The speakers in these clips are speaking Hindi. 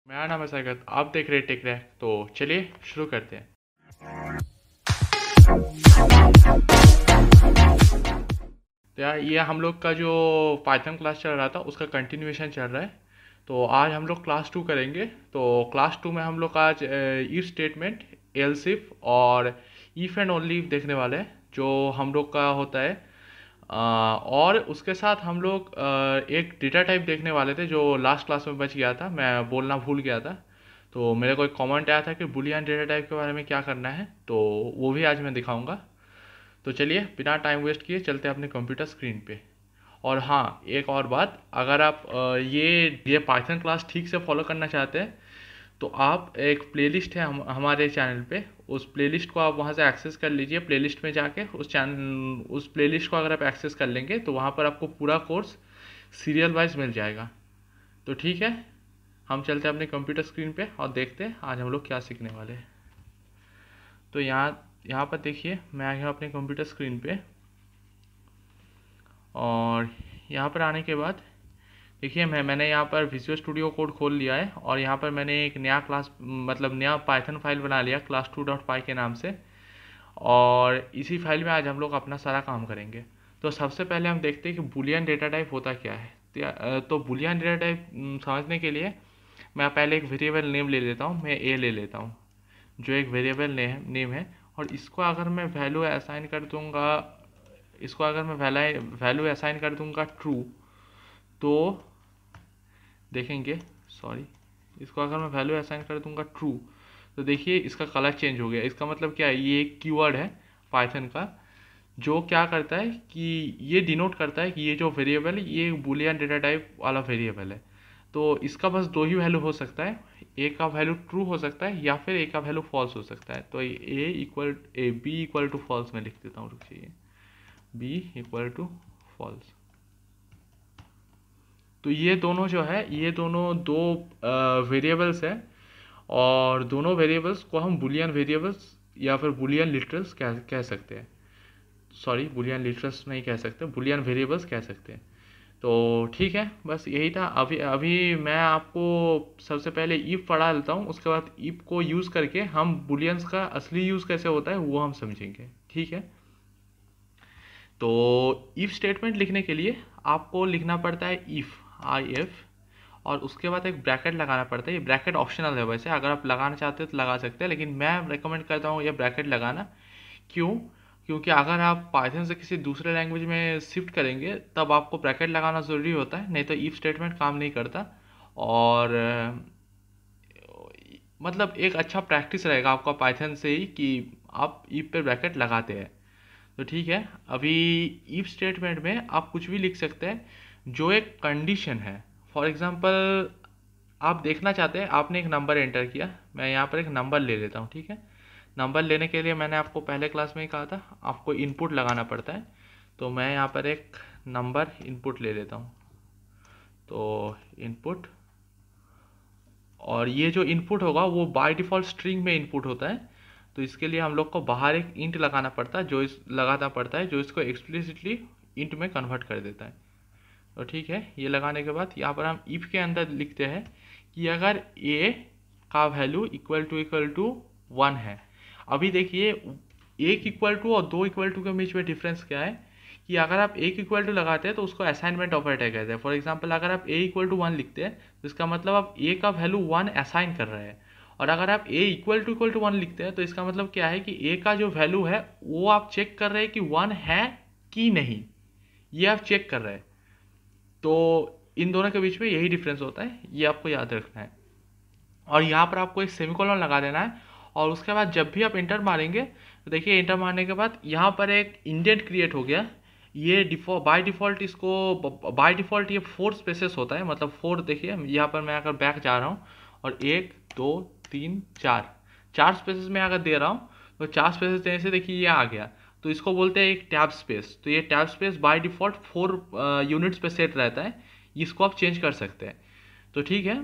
मेरा नाम है सागत। आप देख रहे हैं टेक रैक। तो चलिए शुरू करते हैं। तो यार ये हम लोग का जो पाइथन क्लास चल रहा था उसका कंटिन्यूएशन चल रहा है। तो आज हम लोग क्लास 2 करेंगे। तो क्लास 2 में हम लोग आज इफ स्टेटमेंट, एल्स इफ और इफ एंड ओनली इफ देखने वाले हैं, जो हम लोग का होता है। और उसके साथ हम लोग एक डेटा टाइप देखने वाले थे जो लास्ट क्लास में बच गया था, मैं बोलना भूल गया था। तो मेरे को एक कमेंट आया था कि बुलियन डेटा टाइप के बारे में क्या करना है, तो वो भी आज मैं दिखाऊंगा। तो चलिए बिना टाइम वेस्ट किए चलते हैं अपने कंप्यूटर स्क्रीन पे। और हाँ, एक और बात, अगर आप ये पाइथन क्लास ठीक से फॉलो करना चाहते हैं तो आप एक प्लेलिस्ट है हमारे चैनल पे, उस प्लेलिस्ट को आप वहाँ से एक्सेस कर लीजिए। प्लेलिस्ट में जाके उस प्लेलिस्ट को अगर आप एक्सेस कर लेंगे तो वहाँ पर आपको पूरा कोर्स सीरियल वाइज मिल जाएगा। तो ठीक है, हम चलते हैं अपने कंप्यूटर स्क्रीन पे और देखते हैं आज हम लोग क्या सीखने वाले हैं। तो यहाँ यहाँ पर देखिए, मैं आ गया अपने कंप्यूटर स्क्रीन पे। और यहाँ पर आने के बाद देखिए, मैंने यहाँ पर विजुअल स्टूडियो कोड खोल लिया है और यहाँ पर मैंने एक नया क्लास मतलब नया पाइथन फाइल बना लिया class2.py के नाम से। और इसी फाइल में आज हम लोग अपना सारा काम करेंगे। तो सबसे पहले हम देखते हैं कि बुलियन डेटा टाइप होता क्या है। तो बुलियन डेटा टाइप समझने के लिए मैं पहले एक वेरिएबल नेम ले लेता हूँ। मैं ए ले लेता हूँ, जो एक वेरिएबल नेम है। और इसको अगर मैं वैल्यू असाइन कर दूंगा, इसको अगर मैं वैल्यू असाइन कर दूंगा ट्रू, तो देखेंगे, सॉरी, इसको अगर मैं वैल्यू असाइन कर दूंगा ट्रू, तो देखिए इसका कलर चेंज हो गया। इसका मतलब क्या है, ये एक कीवर्ड है पाइथन का जो क्या करता है कि ये डिनोट करता है कि ये जो वेरिएबल है ये बुलियन डेटा टाइप वाला वेरिएबल है। तो इसका बस दो ही वैल्यू हो सकता है, ए का वैल्यू ट्रू हो सकता है या फिर ए का वैल्यू फॉल्स हो सकता है। तो बी इक्वल टू फॉल्स मैं लिख देता हूँ, रुक जाइए, बी इक्वल टू फॉल्स। तो ये दोनों जो है, ये दोनों दो वेरिएबल्स हैं और दोनों वेरिएबल्स को हम बुलियन वेरिएबल्स या फिर बुलियन लिटरल्स कह सकते हैं। सॉरी, बुलियन लिटरल्स नहीं कह सकते, बुलियन वेरिएबल्स कह सकते हैं। तो ठीक है, बस यही था। अभी अभी मैं आपको सबसे पहले ईफ पढ़ा लेता हूँ, उसके बाद ईफ को यूज़ करके हम बुलियंस का असली यूज़ कैसे होता है वो हम समझेंगे, ठीक है। तो इफ स्टेटमेंट लिखने के लिए आपको लिखना पड़ता है इफ, और उसके बाद एक ब्रैकेट लगाना पड़ता है। ये ब्रैकेट ऑप्शनल है, वैसे अगर आप लगाना चाहते हो तो लगा सकते हैं, लेकिन मैं रेकमेंड करता हूँ ये ब्रैकेट लगाना। क्यों? क्योंकि अगर आप पाइथन से किसी दूसरे लैंग्वेज में शिफ्ट करेंगे तब आपको ब्रैकेट लगाना ज़रूरी होता है, नहीं तो इफ स्टेटमेंट काम नहीं करता। और मतलब एक अच्छा प्रैक्टिस रहेगा आपका पाइथन से ही कि आप इफ पे ब्रैकेट लगाते हैं। तो ठीक है, अभी इफ स्टेटमेंट में आप कुछ भी लिख सकते हैं जो एक कंडीशन है। फॉर एग्जांपल, आप देखना चाहते हैं, आपने एक नंबर एंटर किया, मैं यहाँ पर एक नंबर ले लेता हूँ, ठीक है। नंबर लेने के लिए मैंने आपको पहले क्लास में ही कहा था आपको इनपुट लगाना पड़ता है। तो मैं यहाँ पर एक नंबर इनपुट ले लेता हूँ। तो इनपुट, और ये जो इनपुट होगा वो बाय डिफ़ॉल्ट स्ट्रिंग में इनपुट होता है। तो इसके लिए हम लोग को बाहर एक इंट लगाना पड़ता है, लगाना पड़ता है जो इसको एक्सप्लिसिटली इंट में कन्वर्ट कर देता है। तो ठीक है, ये लगाने के बाद यहाँ पर हम इफ के अंदर लिखते हैं कि अगर ए का वैल्यू इक्वल टू 1 है। अभी देखिए, एक इक्वल टू और दो इक्वल टू के बीच में डिफरेंस क्या है कि अगर आप एक इक्वल टू लगाते हैं तो उसको असाइनमेंट ऑपरेटर कहते हैं। फॉर एग्जांपल, अगर आप ए इक्वल टू 1 लिखते हैं तो इसका मतलब आप ए का वैल्यू 1 असाइन कर रहे हैं। और अगर आप ए इक्वल टू 1 लिखते हैं तो इसका मतलब क्या है कि ए का जो वैल्यू है वो आप चेक कर रहे हैं कि 1 है कि नहीं, ये आप चेक कर रहे हैं। तो इन दोनों के बीच में यही डिफरेंस होता है, ये आपको याद रखना है। और यहाँ पर आपको एक सेमीकोलन लगा देना है। और उसके बाद जब भी आप इंटर मारेंगे तो देखिए, इंटर मारने के बाद यहाँ पर एक इंडेंट क्रिएट हो गया। ये बाय डिफ़ॉल्ट इसको बाय डिफ़ॉल्ट ये 4 स्पेसेस होता है, मतलब 4। देखिए यहाँ पर मैं अगर बैक जा रहा हूँ और 1 2 3 4 स्पेसेस में अगर दे रहा हूँ, तो 4 स्पेसेस देने से देखिए ये आ गया। तो इसको बोलते हैं एक टैब स्पेस। तो ये tab space by default 4 units पे सेट रहता है, इसको आप चेंज कर सकते हैं। तो ठीक है,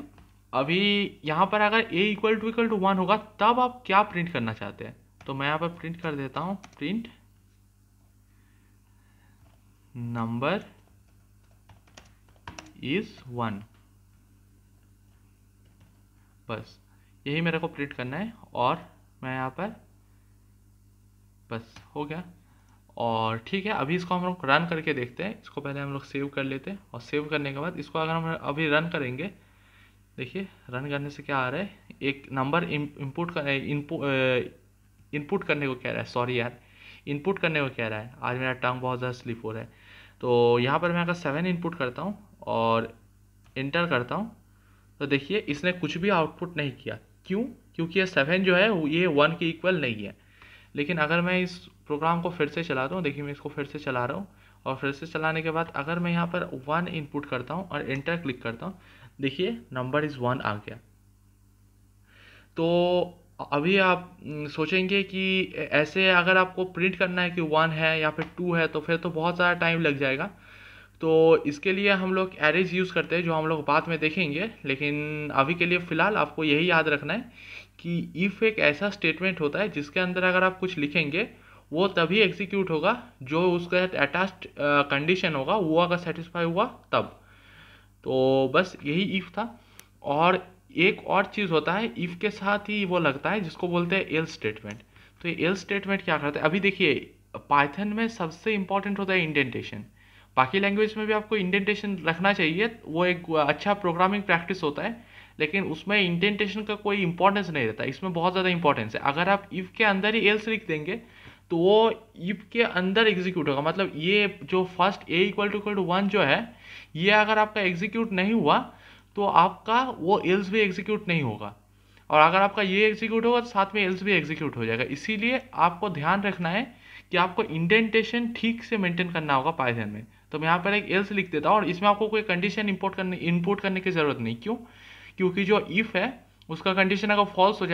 अभी यहाँ पर अगर a इक्वल टू 1 होगा तब आप क्या प्रिंट करना चाहते हैं, तो मैं यहाँ पर प्रिंट कर देता हूँ, प्रिंट नंबर इज 1। बस यही मेरे को प्रिंट करना है। और मैं यहाँ पर बस हो गया। और ठीक है, अभी इसको हम लोग रन करके देखते हैं। इसको पहले हम लोग सेव कर लेते हैं, और सेव करने के बाद इसको अगर हम अभी रन करेंगे, देखिए रन करने से क्या आ रहा है, एक नंबर इनपुट करने को कह रहा है। सॉरी यार, इनपुट करने को कह रहा है। आज मेरा टंग बहुत ज़्यादा स्लिप हो रहा है। तो यहाँ पर मैं अगर 7 इनपुट करता हूँ और इंटर करता हूँ, तो देखिए इसने कुछ भी आउटपुट नहीं किया। क्यों? क्योंकि ये 7 जो है ये 1 के इक्वल नहीं है। लेकिन अगर मैं इस प्रोग्राम को फिर से चलाता हूँ, देखिए मैं इसको फिर से चला रहा हूँ, और फिर से चलाने के बाद अगर मैं यहाँ पर 1 इनपुट करता हूँ और एंटर क्लिक करता हूँ, देखिए नंबर इज़ 1 आ गया। तो अभी आप सोचेंगे कि ऐसे अगर आपको प्रिंट करना है कि 1 है या फिर 2 है, तो फिर तो बहुत ज़्यादा टाइम लग जाएगा। तो इसके लिए हम लोग एरेज यूज़ करते हैं, जो हम लोग बाद में देखेंगे। लेकिन अभी के लिए फ़िलहाल आपको यही याद रखना है कि इफ़ एक ऐसा स्टेटमेंट होता है जिसके अंदर अगर आप कुछ लिखेंगे, वो तभी एग्जीक्यूट होगा जो उसका अटैच्ड कंडीशन होगा वो अगर सेटिस्फाई हुआ तब। तो बस यही इफ़ था। और एक और चीज़ होता है इफ़ के साथ ही वो लगता है, जिसको बोलते हैं एल्स स्टेटमेंट। तो ये एल्स स्टेटमेंट क्या करता है, अभी देखिए पाइथन में सबसे इंपॉर्टेंट होता है इंडेंटेशन। बाकी लैंग्वेज में भी आपको इंडेंटेशन रखना चाहिए, वो एक अच्छा प्रोग्रामिंग प्रैक्टिस होता है। लेकिन उसमें इंडेंटेशन का कोई इंपॉर्टेंस नहीं रहता, इसमें बहुत ज़्यादा इंपॉर्टेंस है। अगर आप इफ़ के अंदर ही एल्स लिख देंगे तो वो इफ़ के अंदर एग्जीक्यूट होगा। मतलब ये जो फर्स्ट a = 1 जो है, ये अगर आपका एग्जीक्यूट नहीं हुआ तो आपका वो एल्स भी एग्जीक्यूट नहीं होगा। और अगर आपका ये एग्जीक्यूट होगा तो साथ में एल्स भी एग्जीक्यूट हो जाएगा। इसीलिए आपको ध्यान रखना है कि आपको इंडेंटेशन ठीक से मेंटेन करना होगा पाइथन में। तो मैं यहाँ पर एक एल्स लिख देता हूँ, और इसमें आपको कोई कंडीशन इनपुट करने की ज़रूरत नहीं। क्यों? क्योंकि जो इफ़ है उसका कंडीशन अगर फॉल्स हो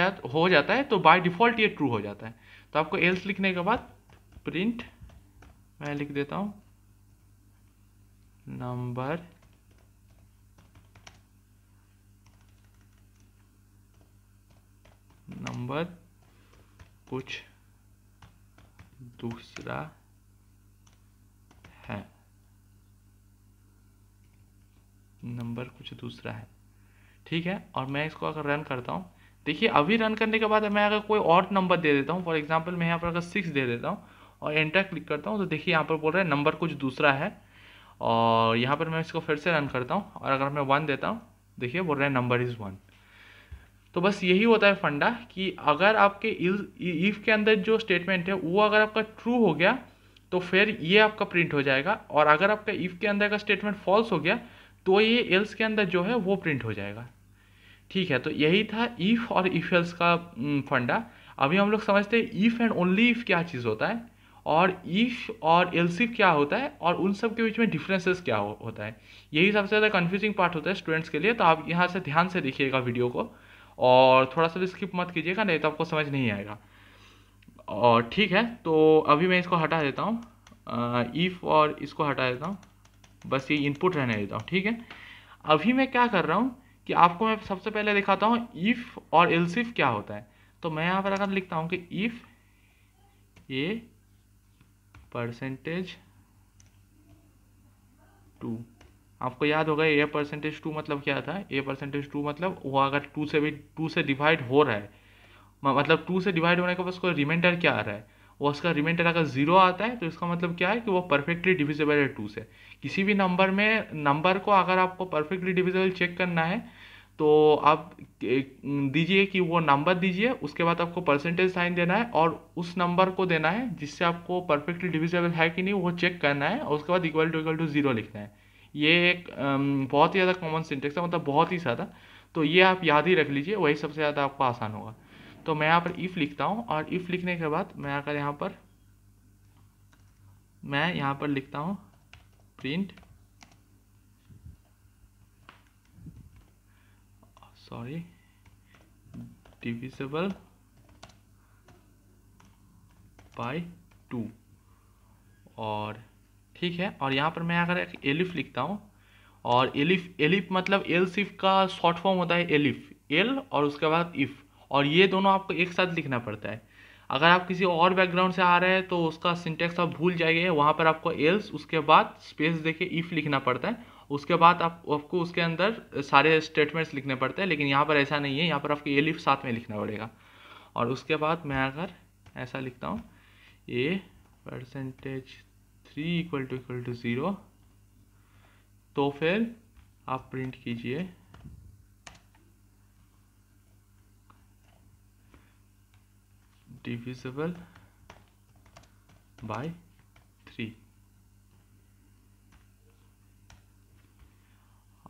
जाता है तो बाय डिफ़ॉल्ट ये ट्रू हो जाता है। तो आपको एल्स लिखने के बाद प्रिंट, मैं लिख देता हूँ नंबर कुछ दूसरा है, नंबर कुछ दूसरा है। ठीक है, और मैं इसको अगर रन करता हूँ, देखिए अभी रन करने के बाद मैं अगर कोई और नंबर दे देता हूँ, फॉर एग्जांपल मैं यहाँ पर अगर 6 दे देता हूँ और एंटर क्लिक करता हूँ, तो देखिए यहाँ पर बोल रहा है नंबर कुछ दूसरा है। और यहाँ पर मैं इसको फिर से रन करता हूँ, और अगर मैं 1 देता हूँ, देखिए बोल रहा है नंबर इज़ 1। तो बस यही होता है फंडा कि अगर आपके इफ़ के अंदर जो स्टेटमेंट है वो अगर आपका ट्रू हो गया तो फिर ये आपका प्रिंट हो जाएगा, और अगर आपका इफ़ के अंदर का स्टेटमेंट फॉल्स हो गया तो ये एल्स के अंदर जो है वो प्रिंट हो जाएगा। ठीक है, तो यही था इफ़ और इफ एल्स का फंडा। अभी हम लोग समझते हैं इफ़ एंड ओनली इफ़ क्या चीज़ होता है, और इफ़ और एल्स इफ क्या होता है, और उन सब के बीच में डिफरेंसेस क्या होता है। यही सबसे ज़्यादा कन्फ्यूजिंग पार्ट होता है स्टूडेंट्स के लिए। तो आप यहाँ से ध्यान से देखिएगा वीडियो को, और थोड़ा सा भी स्किप मत कीजिएगा, नहीं तो आपको समझ नहीं आएगा। और ठीक है, तो अभी मैं इसको हटा देता हूँ, इफ़ और इसको हटा देता हूँ, बस ये इनपुट रहने देता हूँ। ठीक है, अभी मैं क्या कर रहा हूँ कि आपको मैं सबसे पहले दिखाता हूँ इफ़ और एल्स इफ क्या होता है। तो मैं यहाँ पर अगर लिखता हूँ कि इफ़ ए %2, आपको याद होगा ए %2 मतलब क्या था। ए %2 मतलब वो अगर 2 से डिवाइड हो रहा है, मतलब 2 से डिवाइड होने के बाद उसको रिमाइंडर क्या आ रहा है, वो उसका रिमाइंडर अगर 0 आता है तो इसका मतलब क्या है कि वो परफेक्टली डिविजिबल है 2 से। किसी भी नंबर को अगर आपको परफेक्टली डिविजिबल चेक करना है तो आप दीजिए कि वो नंबर दीजिए, उसके बाद आपको परसेंटेज साइन देना है और उस नंबर को देना है जिससे आपको परफेक्टली डिविजिबल है कि नहीं वो चेक करना है, और उसके बाद इक्वल टू 0 लिखना है। ये एक बहुत ही ज़्यादा कॉमन सिंटेक्स है, मतलब बहुत ही ज़्यादा। तो ये आप याद ही रख लीजिए, वही सबसे ज़्यादा आपको आसान होगा। तो मैं यहाँ पर इफ़ लिखता हूँ, और इफ़ लिखने के बाद मैं आकर यहाँ पर लिखता हूँ प्रिंट, डिविजिबल बाय 2। और ठीक है, और यहाँ पर मैं अगर एक एलिफ लिखता हूँ, और एलिफ मतलब एल्स इफ का शॉर्ट फॉर्म होता है एलिफ, एल और उसके बाद इफ़, और ये दोनों आपको एक साथ लिखना पड़ता है। अगर आप किसी और बैकग्राउंड से आ रहे हैं तो उसका सिंटेक्स आप भूल जाइए, वहाँ पर आपको एल्स उसके बाद स्पेस देके इफ़ लिखना पड़ता है, उसके बाद आपको उसके अंदर सारे स्टेटमेंट्स लिखने पड़ते हैं, लेकिन यहाँ पर ऐसा नहीं है, यहाँ पर आपको एलिफ साथ में लिखना पड़ेगा। और उसके बाद मैं अगर ऐसा लिखता हूँ a%3 = 0, तो फिर आप प्रिंट कीजिए डिविजिबल बाय 3।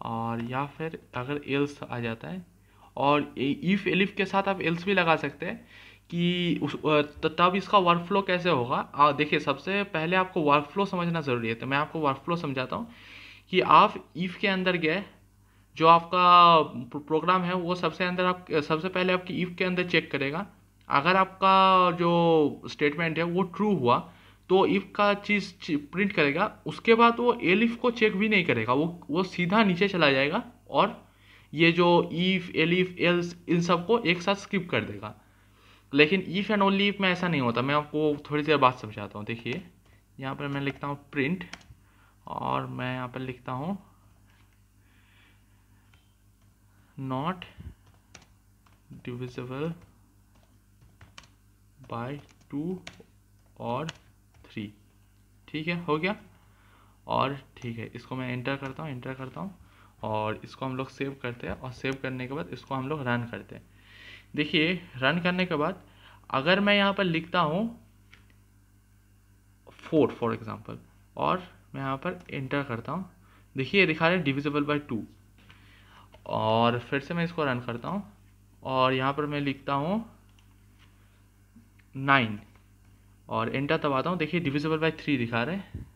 और या फिर अगर एल्स आ जाता है, और इफ एलिफ के साथ आप एल्स भी लगा सकते हैं कि तब इसका वर्कफ्लो कैसे होगा। देखिए, सबसे पहले आपको वर्कफ्लो समझना ज़रूरी है, तो मैं आपको वर्कफ्लो समझाता हूँ कि आप इफ के अंदर गए, जो आपका प्रोग्राम है वो सबसे पहले आपकी इफ के अंदर चेक करेगा। अगर आपका जो स्टेटमेंट है वो ट्रू हुआ तो इफ का चीज़ प्रिंट करेगा। उसके बाद वो एलिफ को चेक भी नहीं करेगा, वो सीधा नीचे चला जाएगा और ये जो इफ एलिफ एल्स इन सबको एक साथ स्किप कर देगा। लेकिन इफ एंड ओनली इफ में ऐसा नहीं होता। मैं आपको थोड़ी देर बाद समझाता हूँ। देखिए, यहाँ पर मैं लिखता हूँ प्रिंट, और मैं यहाँ पर लिखता हूँ नॉट डिविजिबल बाय 2 और 3। ठीक है, हो गया। और ठीक है, इसको मैं एंटर करता हूँ और इसको हम लोग सेव करते हैं, और सेव करने के बाद इसको हम लोग रन करते हैं। देखिए, रन करने के बाद अगर मैं यहाँ पर लिखता हूँ 4 फॉर एग्जांपल, और मैं यहाँ पर एंटर करता हूँ, देखिए दिखा रहा है डिविजिबल बाय 2। और फिर से मैं इसको रन करता हूँ और यहाँ पर मैं लिखता हूँ 9 और एंटर दबाता हूँ। देखिए डिविजिबल बाय 3 दिखा रहे हैं।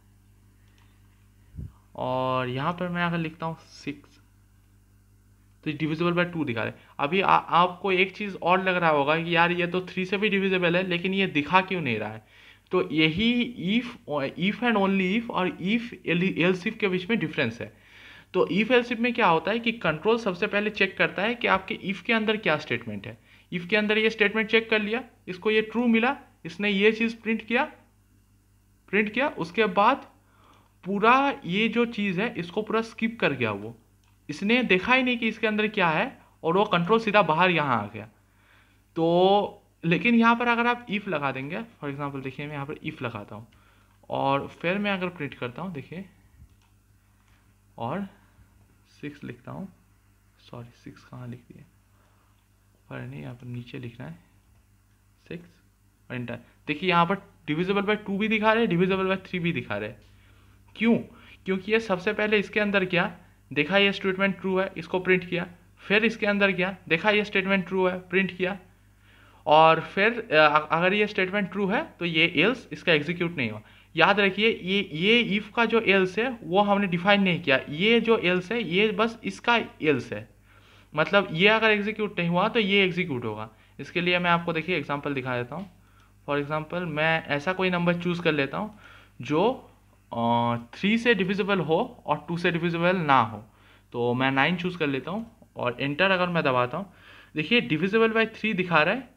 और यहाँ पर मैं अगर लिखता हूँ 6 तो डिविजिबल बाय 2 दिखा रहे हैं। अभी आपको एक चीज़ और लग रहा होगा कि यार ये तो 3 से भी डिविजिबल है, लेकिन ये दिखा क्यों नहीं रहा है। तो यही इफ एंड ओनली इफ और इफ एल्स इफ के बीच में डिफरेंस है। तो इफ एल्स इफ में क्या होता है कि कंट्रोल सबसे पहले चेक करता है कि आपके इफ के अंदर क्या स्टेटमेंट है। इफ के अंदर ये स्टेटमेंट चेक कर लिया, इसको ये ट्रू मिला, इसने ये चीज़ प्रिंट किया। उसके बाद पूरा ये जो चीज़ है इसको पूरा स्किप कर गया। वो इसने देखा ही नहीं कि इसके अंदर क्या है, और वो कंट्रोल सीधा बाहर यहाँ आ गया। तो लेकिन यहाँ पर अगर आप इफ लगा देंगे, फॉर एग्जांपल देखिए मैं यहाँ पर इफ लगाता हूँ और फिर मैं अगर प्रिंट करता हूँ, देखिए, और 6 लिखता हूँ, सॉरी 6 कहाँ लिख दिया, पर नहीं, यहाँ पर नीचे लिखना है 6 और एंटर। देखिए यहाँ पर डिविजिबल बाय 2 भी दिखा रहे हैं, डिविजिबल बाय 3 भी दिखा रहे हैं। क्यों? क्योंकि ये सबसे पहले इसके अंदर क्या देखा, ये स्टेटमेंट ट्रू है, इसको प्रिंट किया। फिर इसके अंदर क्या देखा, ये स्टेटमेंट ट्रू है, प्रिंट किया। और फिर अगर ये स्टेटमेंट ट्रू है तो ये एल्स इसका एग्जीक्यूट नहीं हुआ। याद रखिए, ये इफ का जो एल्स है वो हमने डिफाइन नहीं किया। ये जो एल्स है ये बस इसका एल्स है, मतलब ये अगर एग्जीक्यूट नहीं हुआ तो ये एग्जीक्यूट होगा। इसके लिए मैं आपको देखिए एग्जांपल दिखा देता हूँ। फॉर एग्जांपल मैं ऐसा कोई नंबर चूज़ कर लेता हूँ जो 3 से डिविजिबल हो और 2 से डिविजिबल ना हो। तो मैं 9 चूज़ कर लेता हूँ और एंटर अगर मैं दबाता हूँ, देखिए डिविजिबल बाय 3 दिखा रहा है।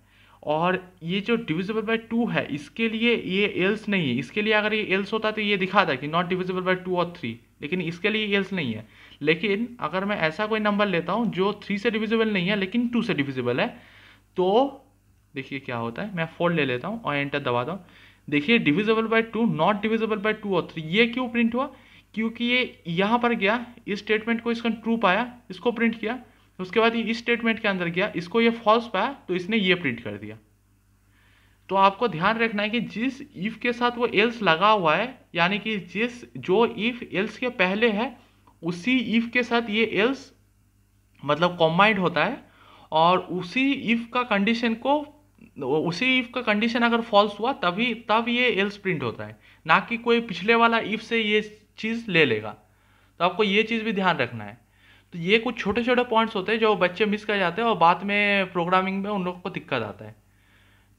और ये जो डिविजिबल बाय 2 है इसके लिए ये एल्स नहीं है। इसके लिए अगर ये एल्स होता तो ये दिखाता कि नॉट डिविजिबल बाय 2 और 3, लेकिन इसके लिए एल्स नहीं है। लेकिन अगर मैं ऐसा कोई नंबर लेता हूँ जो 3 से डिविजिबल नहीं है लेकिन 2 से डिविजिबल है, तो देखिए क्या होता है। मैं 4 ले लेता हूँ और एंटर दबाता हूँ। देखिए divisible by 2, not divisible by 2 और 3, ये क्यों प्रिंट हुआ? क्योंकि ये यहाँ पर गया, इस स्टेटमेंट को इसका ट्रू पाया, इसको प्रिंट किया। उसके बाद ये इस स्टेटमेंट के अंदर गया, इसको ये फॉल्स पाया तो इसने ये प्रिंट कर दिया। तो आपको ध्यान रखना है कि जिस इफ के साथ वो एल्स लगा हुआ है, यानी कि जो इफ एल्स के पहले है उसी इफ के साथ ये एल्स मतलब कॉम्बाइंड होता है, और उसी इफ का कंडीशन अगर फॉल्स हुआ तब ये एल्स प्रिंट होता है, ना कि कोई पिछले वाला इफ से ये चीज़ ले लेगा। तो आपको ये चीज़ भी ध्यान रखना है। तो ये कुछ छोटे छोटे पॉइंट्स होते हैं जो बच्चे मिस कर जाते हैं और बाद में प्रोग्रामिंग में उन लोगों को दिक्कत आता है।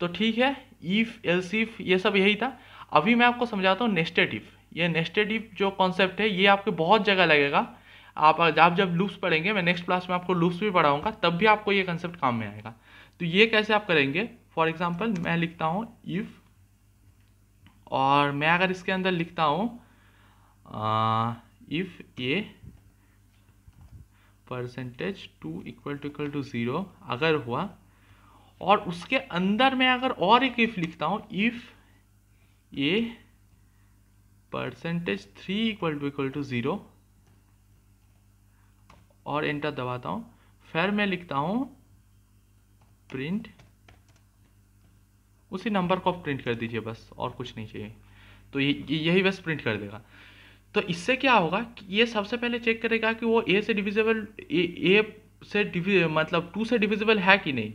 तो ठीक है, इफ एल्स इफ ये सब यही था। अभी मैं आपको समझाता हूँ नेस्टेड इफ। ये नेस्टेड इफ जो कॉन्सेप्ट है ये आपके बहुत जगह लगेगा। आप जब लूप्स पढ़ेंगे, मैं नेक्स्ट क्लास में आपको लूप्स भी पढ़ाऊंगा, तब भी आपको ये कंसेप्ट काम में आएगा। तो ये कैसे आप करेंगे, फॉर एग्जाम्पल मैं लिखता हूँ इफ, और मैं अगर इसके अंदर लिखता हूँ इफ ए %2 इक्वल टू 0 अगर हुआ, और उसके अंदर मैं अगर और एक इफ लिखता हूँ, इफ ए %3 इक्वल टू 0 और एंटर दबाता हूँ, फिर मैं लिखता हूँ प्रिंट, उसी नंबर को प्रिंट कर दीजिए बस, और कुछ नहीं चाहिए। तो यही बस प्रिंट कर देगा। तो इससे क्या होगा कि ये सबसे पहले चेक करेगा कि वो ए से डिविजिबल, मतलब 2 से डिविजिबल है कि नहीं।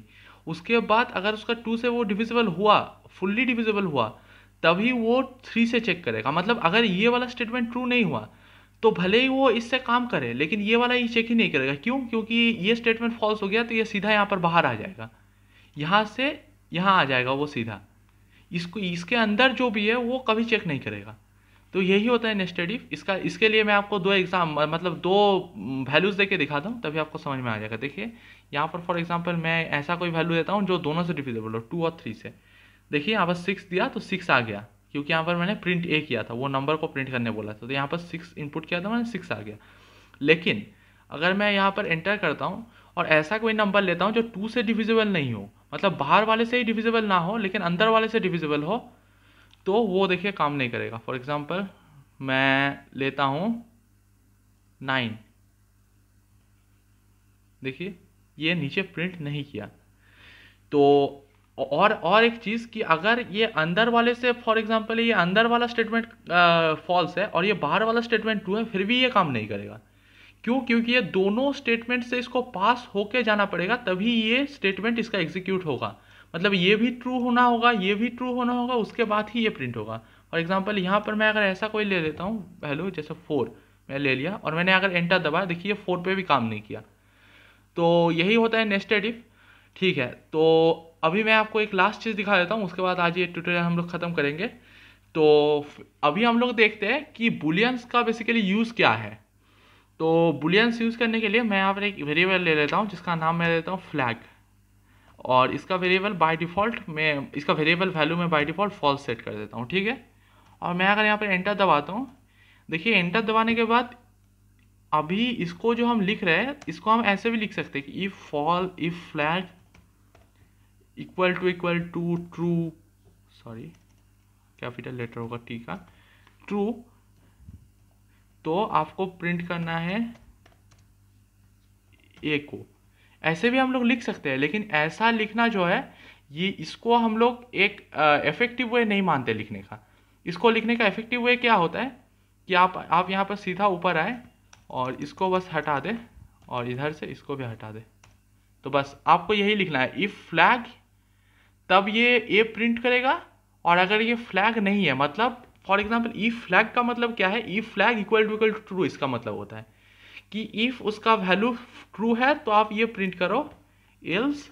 उसके बाद अगर उसका 2 से वो डिविजिबल हुआ, फुल्ली डिविजिबल हुआ, तभी वो 3 से चेक करेगा। मतलब अगर ये वाला स्टेटमेंट ट्रू नहीं हुआ तो भले ही वो इससे काम करे, लेकिन ये वाला ये चेक ही नहीं करेगा। क्यों? क्योंकि ये स्टेटमेंट फॉल्स हो गया तो ये सीधा यहाँ पर बाहर आ जाएगा, यहाँ से यहाँ आ जाएगा वो सीधा। इसको, इसके अंदर जो भी है वो कभी चेक नहीं करेगा। तो यही होता है नेस्टेड इफ। इसके लिए मैं आपको दो वैल्यूज देके दिखाता हूँ, तभी आपको समझ में आ जाएगा। देखिए यहाँ पर फॉर एग्जांपल मैं ऐसा कोई वैल्यू देता हूँ जो दोनों से डिविजिबल हो, 2 और 3 से। देखिए यहाँ पर 6 दिया तो 6 आ गया, क्योंकि यहाँ पर मैंने प्रिंट ए किया था, वो नंबर को प्रिंट करने बोला था, तो यहाँ पर 6 इनपुट किया था मैंने, 6 आ गया। लेकिन अगर मैं यहाँ पर एंटर करता हूँ और ऐसा कोई नंबर लेता हूँ जो 2 से डिविजिबल नहीं हो, मतलब बाहर वाले से ही डिविजिबल ना हो लेकिन अंदर वाले से डिविजिबल हो, तो वो देखिए काम नहीं करेगा। फॉर एग्जांपल मैं लेता हूँ 9, देखिए ये नीचे प्रिंट नहीं किया। तो और एक चीज़ कि अगर ये अंदर वाले से, फॉर एग्जांपल ये अंदर वाला स्टेटमेंट फॉल्स है और ये बाहर वाला स्टेटमेंट ट्रू है, फिर भी ये काम नहीं करेगा। क्यों? क्योंकि ये दोनों स्टेटमेंट से इसको पास होके जाना पड़ेगा, तभी ये स्टेटमेंट इसका एग्जीक्यूट होगा। मतलब ये भी ट्रू होना होगा, ये भी ट्रू होना होगा, उसके बाद ही ये प्रिंट होगा। फॉर एग्जांपल यहाँ पर मैं अगर ऐसा कोई ले लेता हूँ वैल्यू, जैसे 4 मैं ले लिया और मैंने अगर एंटर दबाया, देखिए 4 पे भी काम नहीं किया। तो यही होता है नेस्टेड इफ। ठीक है, तो अभी मैं आपको एक लास्ट चीज़ दिखा देता हूँ, उसके बाद आज ये ट्यूटोरियल हम लोग ख़त्म करेंगे। तो अभी हम लोग देखते हैं कि बुलियंस का बेसिकली यूज़ क्या है। तो बुलियंस यूज़ करने के लिए मैं यहाँ पर एक वेरिएबल ले लेता हूँ जिसका नाम मैं देता हूँ फ्लैग, और इसका वेरिएबल बाय डिफ़ॉल्ट मैं, इसका वेरिएबल वैल्यू मैं बाय डिफ़ॉल्ट फॉल्स सेट कर देता हूँ। ठीक है, और मैं अगर यहाँ पर एंटर दबाता हूँ, देखिए एंटर दबाने के बाद अभी इसको जो हम लिख रहे हैं इसको हम ऐसे भी लिख सकते हैं कि if flag equal to true, sorry capital letter होगा टी का, ट्रू, तो आपको प्रिंट करना है ए को। ऐसे भी हम लोग लिख सकते हैं, लेकिन ऐसा लिखना जो है ये, इसको हम लोग एक इफेक्टिव वे नहीं मानते लिखने का। इसको लिखने का इफेक्टिव वे क्या होता है कि आप यहाँ पर सीधा ऊपर आए और इसको बस हटा दे और इधर से इसको भी हटा दे। तो बस आपको यही लिखना है, इफ फ्लैग, तब ये ए प्रिंट करेगा। और अगर ये फ्लैग नहीं है, मतलब फॉर एग्जांपल इफ फ्लैग का मतलब क्या है, if flag equal to true, इसका मतलब होता है कि इफ उसका वैल्यू ट्रू है तो आप ये प्रिंट करो, एल्स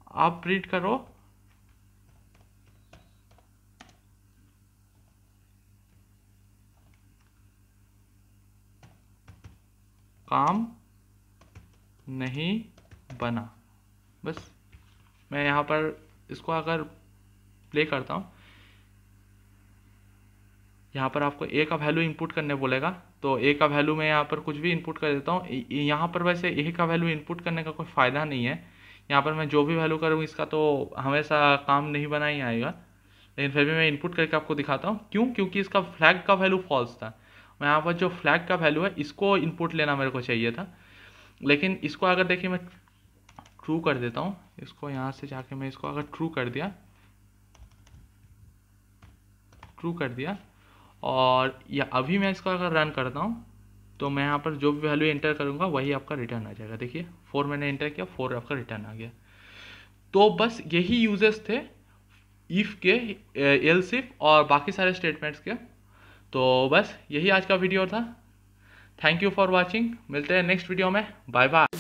आप प्रिंट करो काम नहीं बना। बस मैं यहाँ पर इसको अगर प्ले करता हूँ, यहाँ पर आपको ए का वैल्यू इनपुट करने बोलेगा, तो ए का वैल्यू मैं यहाँ पर कुछ भी इनपुट कर देता हूँ। यहाँ पर वैसे ए का वैल्यू इनपुट करने का कोई फ़ायदा नहीं है, यहाँ पर मैं जो भी वैल्यू करूँ इसका तो हमेशा काम नहीं बना ही आएगा। लेकिन फिर भी मैं इनपुट करके आपको दिखाता हूँ। क्यों? क्योंकि इसका फ्लैग का वैल्यू फॉल्स था। मैं यहाँ पर जो फ्लैग का वैल्यू है इसको इनपुट लेना मेरे को चाहिए था, लेकिन इसको अगर देखिए मैं ट्रू कर देता हूँ, इसको यहाँ से जाके मैं इसको अगर ट्रू कर दिया और या अभी मैं इसको अगर रन करता हूँ, तो मैं यहाँ पर जो भी वैल्यू एंटर करूँगा वही आपका रिटर्न आ जाएगा। देखिए 4 मैंने एंटर किया, 4 आपका रिटर्न आ गया। तो बस यही यूजेस थे इफ़ के, एल्स इफ और बाकी सारे स्टेटमेंट्स के। तो बस यही आज का वीडियो था। थैंक यू फॉर वॉचिंग, मिलते हैं नेक्स्ट वीडियो में, बाय बाय।